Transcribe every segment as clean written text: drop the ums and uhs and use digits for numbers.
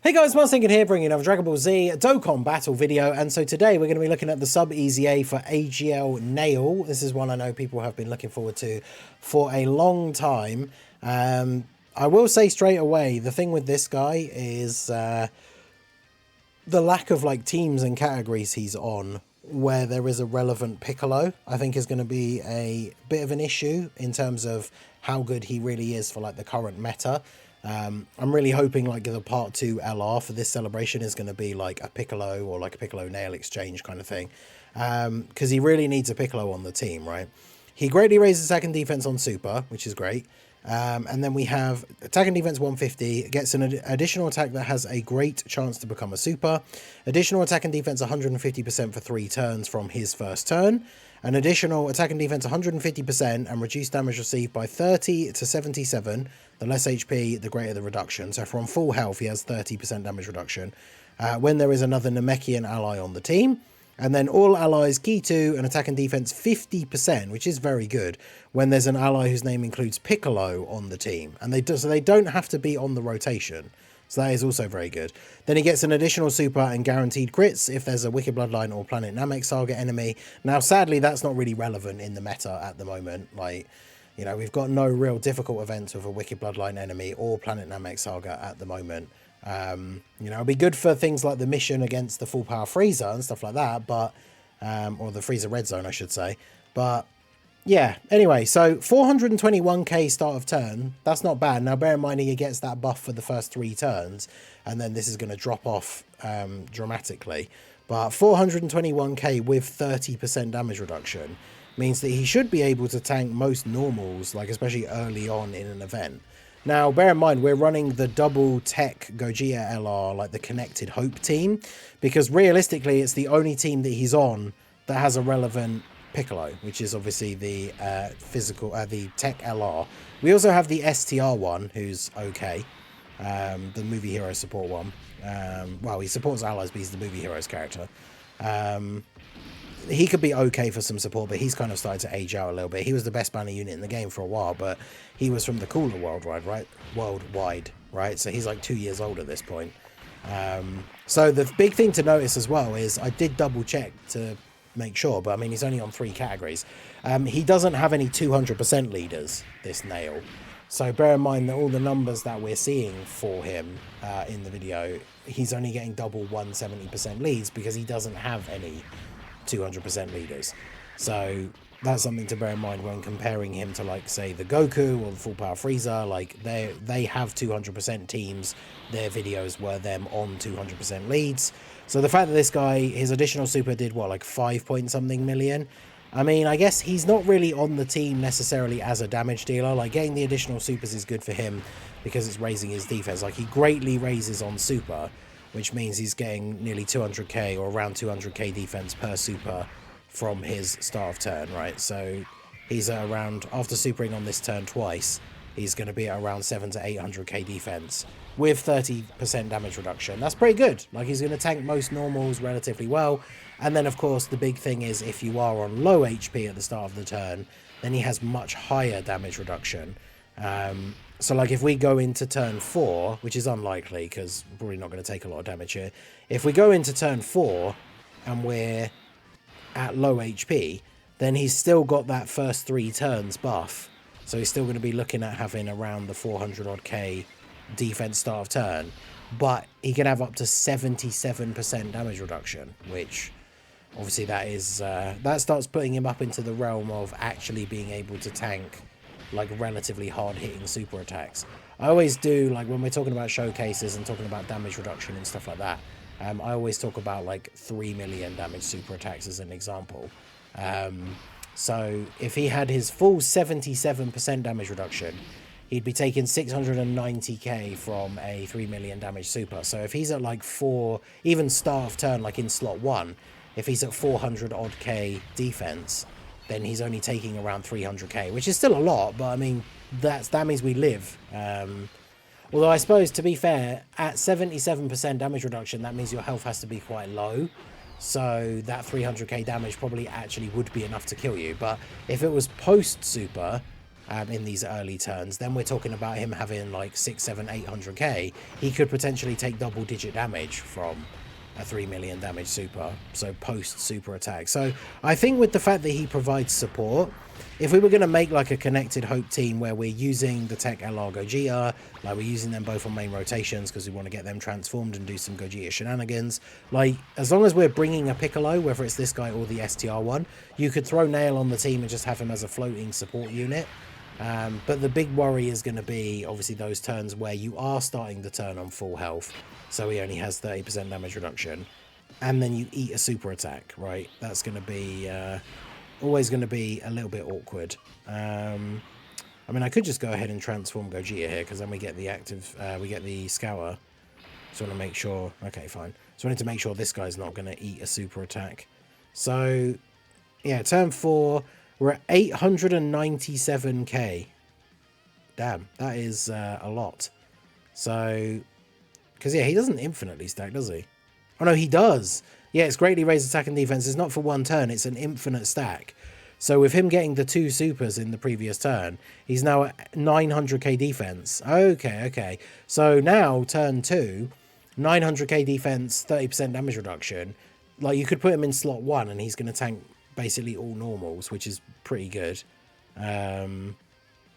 Hey guys, Martin here, bringing another Dragon Ball Z Dokkan battle video, and so today we're going to be looking at the sub EZA for AGL Nail. This is one I know people have been looking forward to for a long time. I will say straight away, the thing with this guy is the lack of like teams and categories he's on where there is a relevant Piccolo, I think is going to be a bit of an issue in terms of how good he really is for like the current meta. I'm really hoping like the part 2 LR for this celebration is going to be like a Piccolo or like a Piccolo Nail exchange kind of thing, because he really needs a Piccolo on the team, right? He greatly raises attack and defense on Super, which is great. And then we have attack and defense 150, gets an additional attack that has a great chance to become a Super, additional attack and defense 150% for 3 turns from his first turn, an additional attack and defense 150% and reduce damage received by 30 to 77. The less HP, the greater the reduction. So from full health, he has 30% damage reduction when there is another Namekian ally on the team. And then all allies key to an attack and defense 50%, which is very good when there's an ally whose name includes Piccolo on the team. And so they don't have to be on the rotation. So that is also very good. Then he gets an additional super and guaranteed crits if there's a Wicked Bloodline or Planet Namek Saga enemy. Now, sadly, that's not really relevant in the meta at the moment. Like, you know, we've got no real difficult events with a Wicked Bloodline enemy or Planet Namek Saga at the moment. You know, it'll be good for things like the mission against the Full Power Frieza and stuff like that, but, or the Frieza Red Zone, I should say. But yeah, anyway, so 421k start of turn, that's not bad. Now, bear in mind he gets that buff for the first 3 turns, and then this is going to drop off dramatically. But 421k with 30% damage reduction means that he should be able to tank most normals, like especially early on in an event. Now, bear in mind, we're running the double tech Gogeta LR, like the Connected Hope team, because realistically, it's the only team that he's on that has a relevant Piccolo, which is obviously the the tech LR. We also have the STR one, who's okay, the movie hero support one. Well, he supports allies, but he's the movie hero's character. He could be okay for some support, but he's kind of started to age out a little bit. He was the best banner unit in the game for a while, but he was from the cooler worldwide, right? So he's like 2 years old at this point. So the big thing to notice as well is I did double check to make sure, but I mean, he's only on 3 categories. He doesn't have any 200% leaders, this Nail. So bear in mind that all the numbers that we're seeing for him in the video, he's only getting double 170% leads because he doesn't have any 200% leaders. So that's something to bear in mind when comparing him to, like, say, the Goku or the Full Power Frieza. Like, they have 200% teams. Their videos were them on 200% leads. So the fact that this guy, his additional super did, what, like 5 point something million? I mean, I guess he's not really on the team necessarily as a damage dealer. Like, getting the additional supers is good for him because it's raising his defense. Like, he greatly raises on super, which means he's getting nearly 200k or around 200k defense per super from his start of turn, right? So he's around, after supering on this turn twice, he's going to be at around 700 to 800k defense with 30% damage reduction. That's pretty good. Like, he's going to tank most normals relatively well. And then, of course, the big thing is if you are on low HP at the start of the turn, then he has much higher damage reduction. So, like, if we go into turn 4, which is unlikely because we're probably not going to take a lot of damage here. If we go into turn 4 and we're at low HP, then he's still got that first 3 turns buff. So he's still going to be looking at having around the 400 odd K defense start of turn. But he can have up to 77% damage reduction, which obviously that is that starts putting him up into the realm of actually being able to tank like relatively hard-hitting super attacks. I always do, like, when we're talking about showcases and talking about damage reduction and stuff like that, I always talk about like 3 million damage super attacks as an example. So if he had his full 77% damage reduction, he'd be taking 690k from a 3 million damage super. So if he's at like 4, even start of turn, like in slot 1, if he's at 400 odd k defense, then he's only taking around 300k, which is still a lot, but I mean, that means we live. Although I suppose, to be fair, at 77% damage reduction, that means your health has to be quite low. So that 300k damage probably actually would be enough to kill you. But if it was post-super, in these early turns, then we're talking about him having like 6, 7, 800k. He could potentially take double-digit damage from a 3 million damage super, so post super attack. So I think with the fact that he provides support, if we were going to make like a connected hope team where we're using the tech LR Gogeta, like we're using them both on main rotations because we want to get them transformed and do some Gogeta shenanigans, like as long as we're bringing a Piccolo, whether it's this guy or the STR one, you could throw Nail on the team and just have him as a floating support unit. But the big worry is going to be obviously those turns where you are starting the turn on full health, so he only has 30% damage reduction, and then you eat a super attack, right? That's going to be always going to be a little bit awkward. I mean, I could just go ahead and transform Gogeta here, because then we get the active, we get the Scour. So I want to make sure, okay, fine. So I need to make sure this guy's not going to eat a super attack. So, yeah, turn 4, we're at 897k. Damn, that is a lot. So, because, yeah, he doesn't infinitely stack, does he? Oh, no, he does. Yeah, it's greatly raised attack and defense. It's not for one turn. It's an infinite stack. So with him getting the 2 supers in the previous turn, he's now at 900k defense. Okay, okay. So now, turn 2, 900k defense, 30% damage reduction. Like, you could put him in slot 1 and he's going to tank basically all normals, which is pretty good.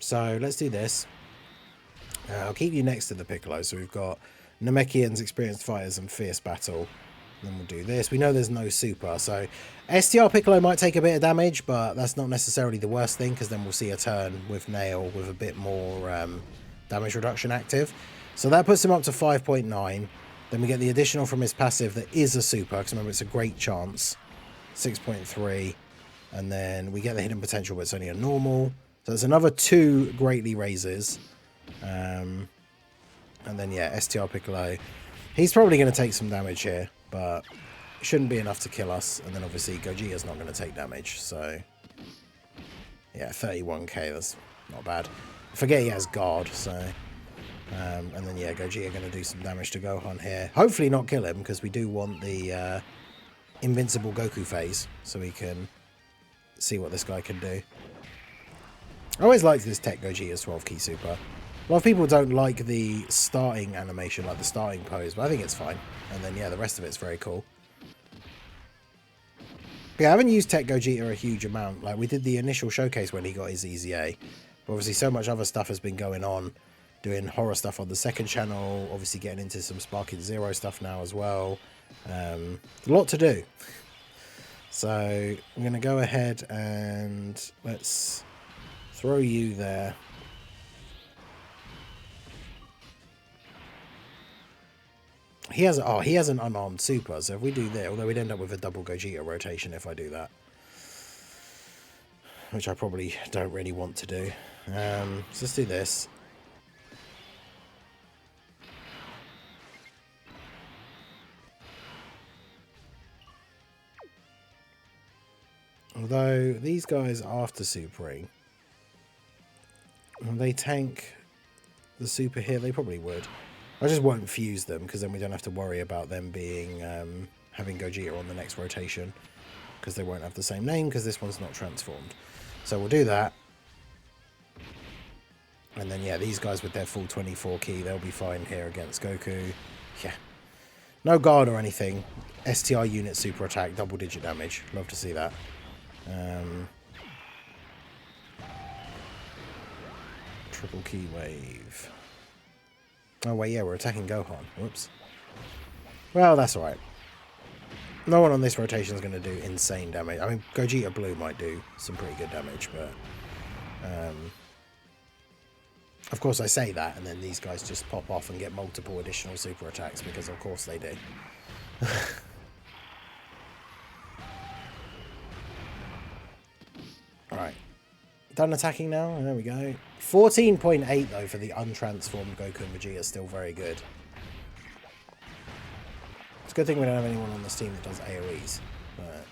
So let's do this. I'll keep you next to the Piccolo. So we've got Namekians, Experienced Fighters, and Fierce Battle. Then we'll do this. We know there's no super, so STR Piccolo might take a bit of damage, but that's not necessarily the worst thing, because then we'll see a turn with Nail with a bit more damage reduction active. So that puts him up to 5.9. Then we get the additional from his passive that is a super, because remember, it's a great chance. 6.3. And then we get the hidden potential, but it's only a normal. So it's another 2 greatly raises. And then, yeah, STR Piccolo. He's probably going to take some damage here, but it shouldn't be enough to kill us. And then, obviously, Gogeta's not going to take damage. So, yeah, 31k. That's not bad. I forget he has guard, so... and then, yeah, Gogeta going to do some damage to Gohan here. Hopefully not kill him, because we do want the invincible Goku phase, so we can see what this guy can do. I always liked this Tech Gogeta's 12 key super. A lot of people don't like the starting animation, like the starting pose, but I think it's fine. And then, yeah, the rest of it's very cool. But yeah, I haven't used Tech Gogeta a huge amount. Like, we did the initial showcase when he got his EZA. But obviously, so much other stuff has been going on. Doing horror stuff on the second channel. Obviously, getting into some Sparking Zero stuff now as well. A lot to do. So, I'm going to go ahead and let's throw you there. He has an unarmed super, so if we do that, although we'd end up with a double Gogeta rotation if I do that. Which I probably don't really want to do. So let's do this. Although these guys after supering, will they tank the super here? They probably would. I just won't fuse them, because then we don't have to worry about them being having Gogeta on the next rotation, because they won't have the same name, because this one's not transformed. So we'll do that. And then, yeah, these guys with their full 24 key, they'll be fine here against Goku. Yeah. No guard or anything. STR unit super attack, double digit damage. Love to see that. Triple key wave. Oh, wait, yeah, we're attacking Gohan. Whoops. Well, that's alright. No one on this rotation is going to do insane damage. I mean, Gogeta Blue might do some pretty good damage, but... of course, I say that, and then these guys just pop off and get multiple additional super attacks, because of course they do. Alright. Done attacking now. There we go. 14.8 though for the untransformed Goku and Vegeta is still very good. It's a good thing we don't have anyone on this team that does AoEs. But...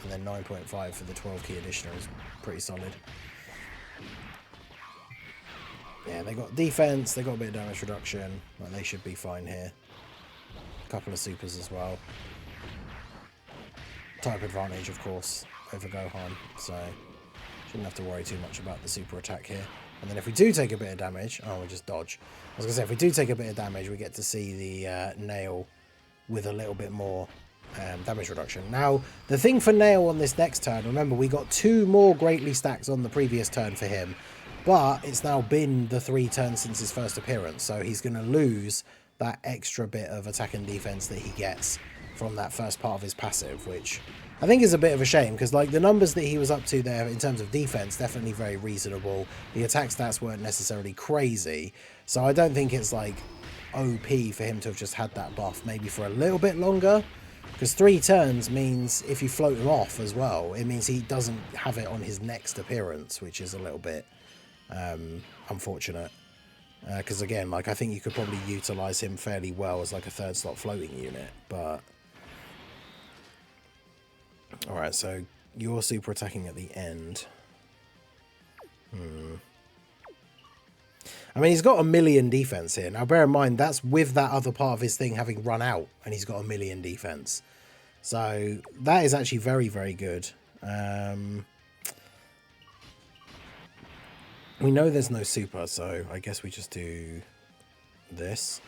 and then 9.5 for the 12 key additional is pretty solid. Yeah, they got defense, they got a bit of damage reduction. Like, they should be fine here. A couple of supers as well. Type advantage, of course, over Gohan. So, Shouldn't have to worry too much about the super attack here. And then if we do take a bit of damage, oh, we just dodge. I was going to say, if we do take a bit of damage, we get to see the Nail with a little bit more damage reduction. Now, the thing for Nail on this next turn, remember, we got 2 more greatly stacks on the previous turn for him, but it's now been the 3 turns since his first appearance, so he's going to lose that extra bit of attack and defense that he gets from that first part of his passive, which I think is a bit of a shame, because like the numbers that he was up to there in terms of defense, definitely very reasonable. The attack stats weren't necessarily crazy, so I don't think it's like OP for him to have just had that buff maybe for a little bit longer, because 3 turns means if you float him off as well, it means he doesn't have it on his next appearance, which is a little bit unfortunate. Because again, like I think you could probably utilize him fairly well as like a 3rd slot floating unit, but alright, so you're super attacking at the end. I mean, he's got 1,000,000 defense here. Now, bear in mind, that's with that other part of his thing having run out, and he's got 1,000,000 defense. So, that is actually very, very good. We know there's no super, so I guess we just do this.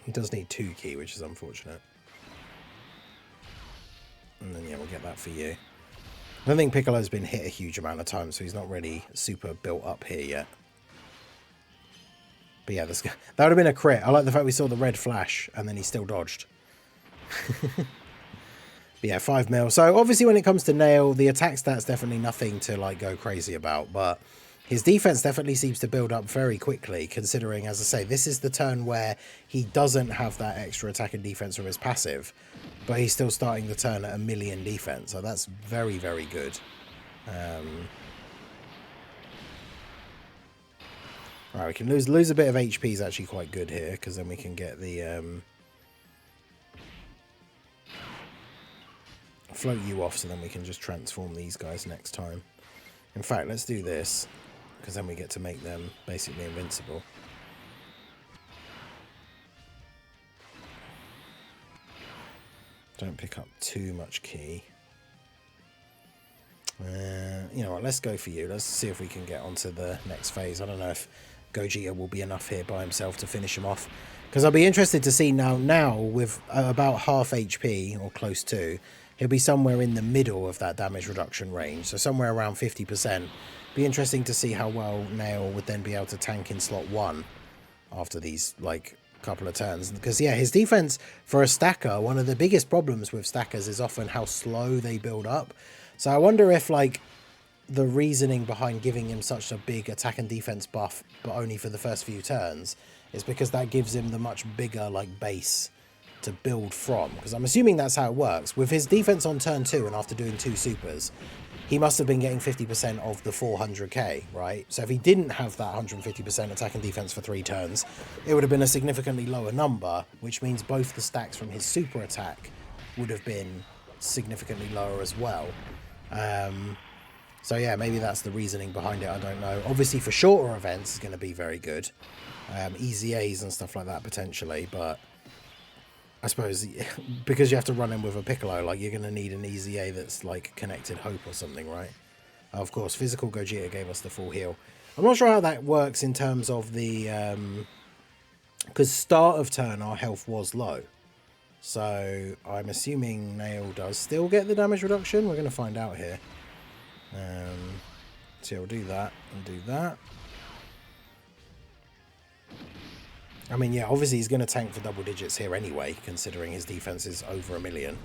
He does need 2 key, which is unfortunate. And then, yeah, we'll get that for you. I don't think Piccolo's been hit a huge amount of times, so he's not really super built up here yet. But yeah, that would have been a crit. I like the fact we saw the red flash, and then he still dodged. But yeah, 5 mil. So obviously when it comes to Nail, the attack stat's definitely nothing to like go crazy about, but his defense definitely seems to build up very quickly, considering, as I say, this is the turn where he doesn't have that extra attack and defense from his passive, but he's still starting the turn at 1,000,000 defense, so that's very, very good. Right, we can lose a bit of HP is actually quite good here, because then we can get the float you off, so then we can just transform these guys next time. In fact, let's do this, because then we get to make them basically invincible. Don't pick up too much key. You know what, let's go for you. Let's see if we can get onto the next phase. I don't know if Gogeta will be enough here by himself to finish him off, because I'll be interested to see now with about half HP, or close to, he'll be somewhere in the middle of that damage reduction range, so somewhere around 50%. Be interesting to see how well Nail would then be able to tank in slot 1 after these like couple of turns, because yeah, his defense for a stacker, one of the biggest problems with stackers is often how slow they build up. So I wonder if like the reasoning behind giving him such a big attack and defense buff but only for the first few turns is because that gives him the much bigger like base to build from, because I'm assuming that's how it works. With his defense on turn 2 and after doing 2 supers, he must have been getting 50% of the 400k, right? So if he didn't have that 150% attack and defense for 3 turns, it would have been a significantly lower number, which means both the stacks from his super attack would have been significantly lower as well. So yeah, maybe that's the reasoning behind it, I don't know. Obviously for shorter events it's going to be very good. EZAs and stuff like that potentially, but I suppose because you have to run in with a Piccolo, like you're going to need an EZA that's like connected Hope or something, right? Of course, physical Gogeta gave us the full heal. I'm not sure how that works in terms of the... because start of turn our health was low. So I'm assuming Nail does still get the damage reduction. We're going to find out here. So yeah, we'll do that and do that. I mean, yeah, obviously he's going to tank for double digits here anyway, considering his defense is over 1,000,000.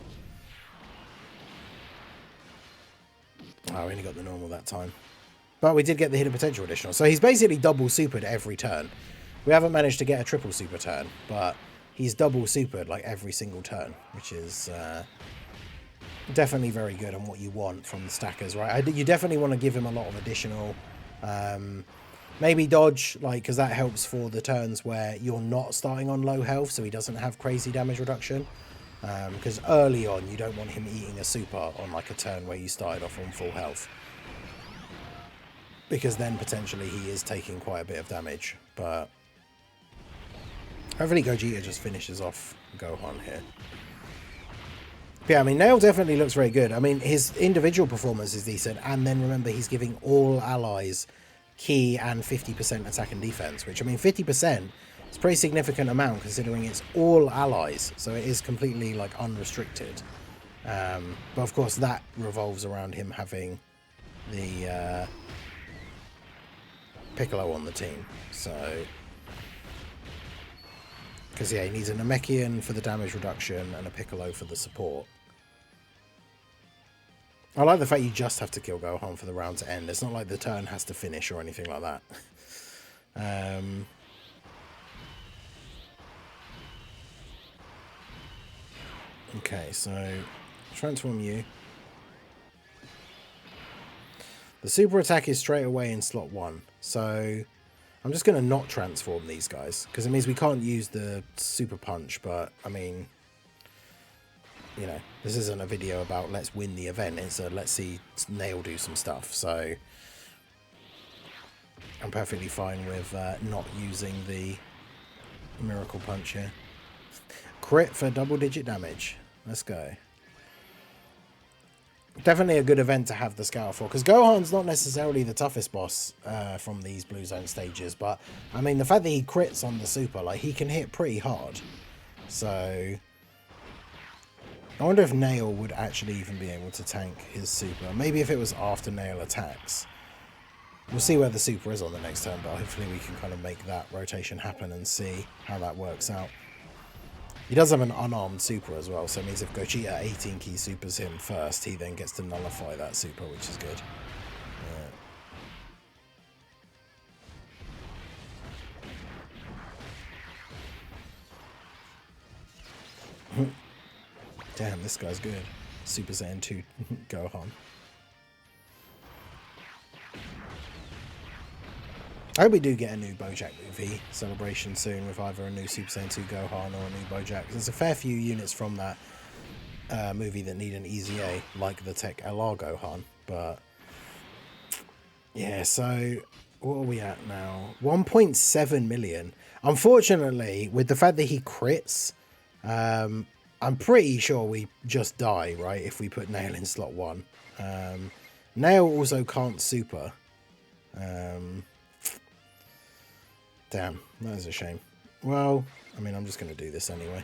Oh, we only got the normal that time. But we did get the hidden potential additional. So he's basically double supered every turn. We haven't managed to get a triple super turn, but he's double supered like every single turn, which is definitely very good and what you want from the stackers, right? You definitely want to give him a lot of additional... maybe dodge, like, because that helps for the turns where you're not starting on low health, so he doesn't have crazy damage reduction. Because early on, you don't want him eating a super on like a turn where you started off on full health, because then potentially he is taking quite a bit of damage. But hopefully Gogeta just finishes off Gohan here. Yeah, I mean, Nail definitely looks very good. I mean, his individual performance is decent, and then remember, he's giving all allies key and 50% attack and defense, which, I mean, 50% is a pretty significant amount considering it's all allies, so it is completely, like, unrestricted. But, of course, that revolves around him having the Piccolo on the team, so... Because, yeah, he needs a Namekian for the damage reduction and a Piccolo for the support. I like the fact you just have to kill Gohan for the round to end. It's not like the turn has to finish or anything like that. Okay, so transform you. The super attack is straight away in slot 1. So I'm just going to not transform these guys, because it means we can't use the super punch, but I mean... You know, this isn't a video about let's win the event, it's a let's see Nail do some stuff, so I'm perfectly fine with not using the Miracle Punch here. Crit for double-digit damage. Let's go. Definitely a good event to have the Scour for, because Gohan's not necessarily the toughest boss from these Blue Zone stages, but, I mean, the fact that he crits on the super, like, he can hit pretty hard, so... I wonder if Nail would actually even be able to tank his super. Maybe if it was after Nail attacks. We'll see where the super is on the next turn, but hopefully we can kind of make that rotation happen and see how that works out. He does have an unarmed super as well, so it means if Gogeta 18 key supers him first, he then gets to nullify that super, which is good. Damn, this guy's good. Super Saiyan 2 Gohan. I hope we do get a new Bojack movie celebration soon with either a new Super Saiyan 2 Gohan or a new Bojack. There's a fair few units from that movie that need an EZA, like the Tech LR Gohan. But yeah, so what are we at now? 1.7 million. Unfortunately, with the fact that he crits, I'm pretty sure we just die, right, if we put Nail in slot 1. Nail also can't super. Damn, that is a shame. Well, I mean, I'm just going to do this anyway.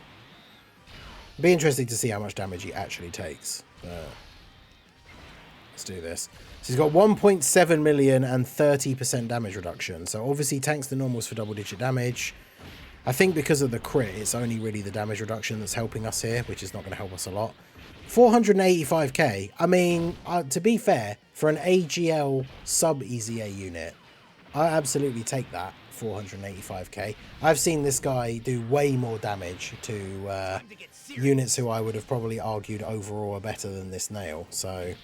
It'd be interesting to see how much damage he actually takes, but let's do this. So he's got 1.7 million and 30% damage reduction. So obviously tanks the normals for double-digit damage. I think because of the crit, it's only really the damage reduction that's helping us here, which is not going to help us a lot. 485k. I mean, to be fair, for an AGL sub-EZA unit, I absolutely take that, 485k. I've seen this guy do way more damage to units who I would have probably argued overall are better than this Nail, so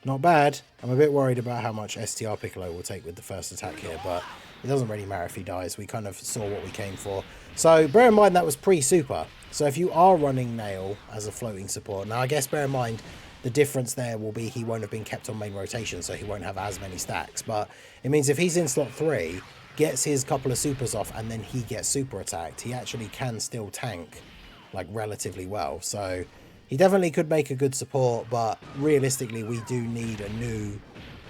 not bad. I'm a bit worried about how much STR Piccolo will take with the first attack here, but it doesn't really matter if he dies. We kind of saw what we came for. So bear in mind that was pre-super. So if you are running Nail as a floating support, now I guess bear in mind the difference there will be he won't have been kept on main rotation, so he won't have as many stacks. But it means if he's in slot 3, gets his couple of supers off, and then he gets super attacked, he actually can still tank like relatively well. So he definitely could make a good support, but realistically we do need a new,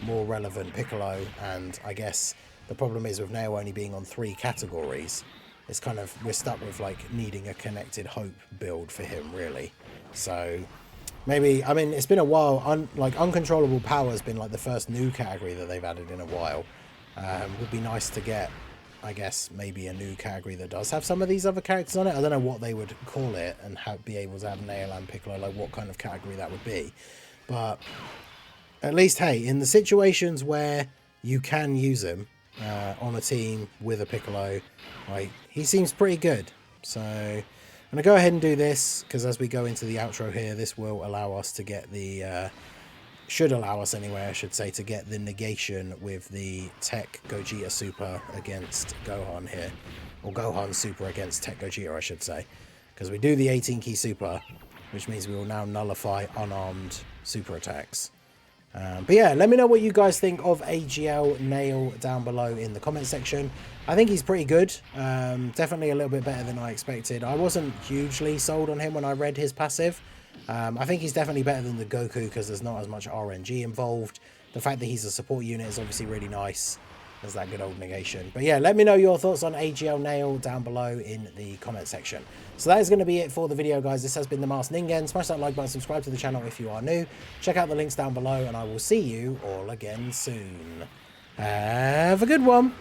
more relevant Piccolo, and I guess the problem is with Nail only being on 3 categories, it's kind of, we're stuck with like needing a Connected Hope build for him, really. So maybe, I mean, it's been a while, like Uncontrollable Power has been like the first new category that they've added in a while. Would be nice to get, I guess, maybe a new category that does have some of these other characters on it. I don't know what they would call it and be able to have Nail and Piccolo, like what kind of category that would be. But at least, hey, in the situations where you can use him, on a team with a Piccolo, like, he seems pretty good. So I'm gonna go ahead and do this, because as we go into the outro here, this will allow us to get the should allow us anyway, I should say, to get the negation with the Tech Gogeta Super against Gohan here, or Gohan Super against Tech Gogeta, I should say, because we do the 18 key super, which means we will now nullify unarmed super attacks. But yeah, let me know what you guys think of AGL Nail down below in the comment section. I think he's pretty good. Definitely a little bit better than I expected. I wasn't hugely sold on him when I read his passive. I think he's definitely better than the Goku because there's not as much RNG involved. The fact that he's a support unit is obviously really nice. There's that good old negation. But yeah, let me know your thoughts on AGL Nail down below in the comment section. So that is going to be it for the video, guys. This has been the Masked Ningen. Smash that like button, subscribe to the channel if you are new. Check out the links down below, and I will see you all again soon. Have a good one.